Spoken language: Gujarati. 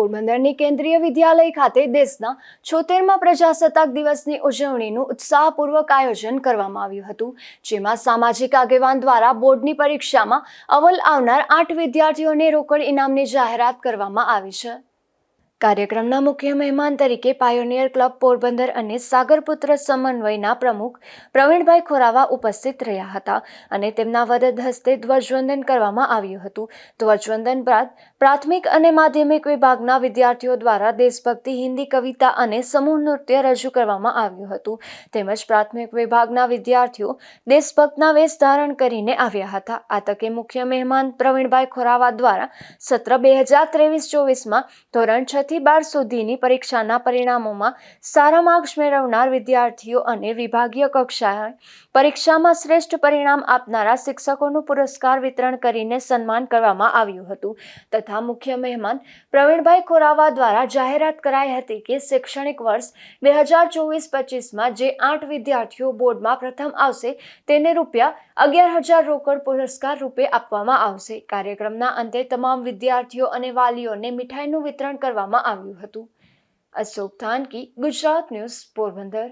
પોરબંદરની કેન્દ્રીય વિદ્યાલય ખાતે દેશના 76મા પ્રજાસત્તાક દિવસની ઉજવણીનું ઉત્સાહપૂર્વક આયોજન કરવામાં આવ્યું હતું, જેમાં સામાજિક આગેવાન દ્વારા બોર્ડની પરીક્ષામાં અવ્વલ આવનાર 8 વિદ્યાર્થીઓને રોકડ ઇનામની જાહેરાત કરવામાં આવી છે। કાર્યક્રમના મુખ્ય મહેમાન તરીકે પાયોનિયર ક્લબ પોરબંદર અને સાગરપુત્ર સમન્વયના પ્રમુખ પ્રવીણભાઈ ખોરાવા ઉપસ્થિત રહ્યા હતા અને તેમના વરદ હસ્તે ધ્વજવંદન કરવામાં આવ્યું હતું। ધ્વજવંદન બાદ પ્રાથમિક અને માધ્યમિક વિભાગના વિદ્યાર્થીઓ દ્વારા દેશભક્તિ હિન્દી કવિતા અને સમૂહ નૃત્ય રજૂ કરવામાં આવ્યું હતું, તેમજ પ્રાથમિક વિભાગના વિદ્યાર્થીઓ દેશભક્તના વેશ ધારણ કરીને આવ્યા હતા। આ તકે મુખ્ય મહેમાન પ્રવીણભાઈ ખોરાવા દ્વારા સત્ર 2023-24માં ધોરણ 6 થી 12 સુધીની પરીક્ષાના પરિણામોમાં સારા માર્ક્સ મેળવનાર વિદ્યાર્થીઓ અને વિભાગીય કક્ષાએ પરીક્ષામાં શ્રેષ્ઠ પરિણામ આપનારા શિક્ષકોનું પુરસ્કાર વિતરણ કરીને સન્માન કરવામાં આવ્યું હતું તથા મુખ્ય મહેમાન પ્રવીણભાઈ ખોરાવા દ્વારા જાહેરાત કરાઈ હતી કે શૈક્ષણિક વર્ષ 2024-25માં જે 8 વિદ્યાર્થીઓ બોર્ડમાં પ્રથમ આવશે તેને ₹11,000 રોકડ પુરસ્કાર રૂપે આપવામાં આવશે। કાર્યક્રમના અંતે તમામ વિદ્યાર્થીઓ અને વાલીઓને મીઠાઈનું વિતરણ કરવામાં આવ્યું હતું। અશોક થાનકી, ગુજરાત ન્યૂઝ, પોરબંદર।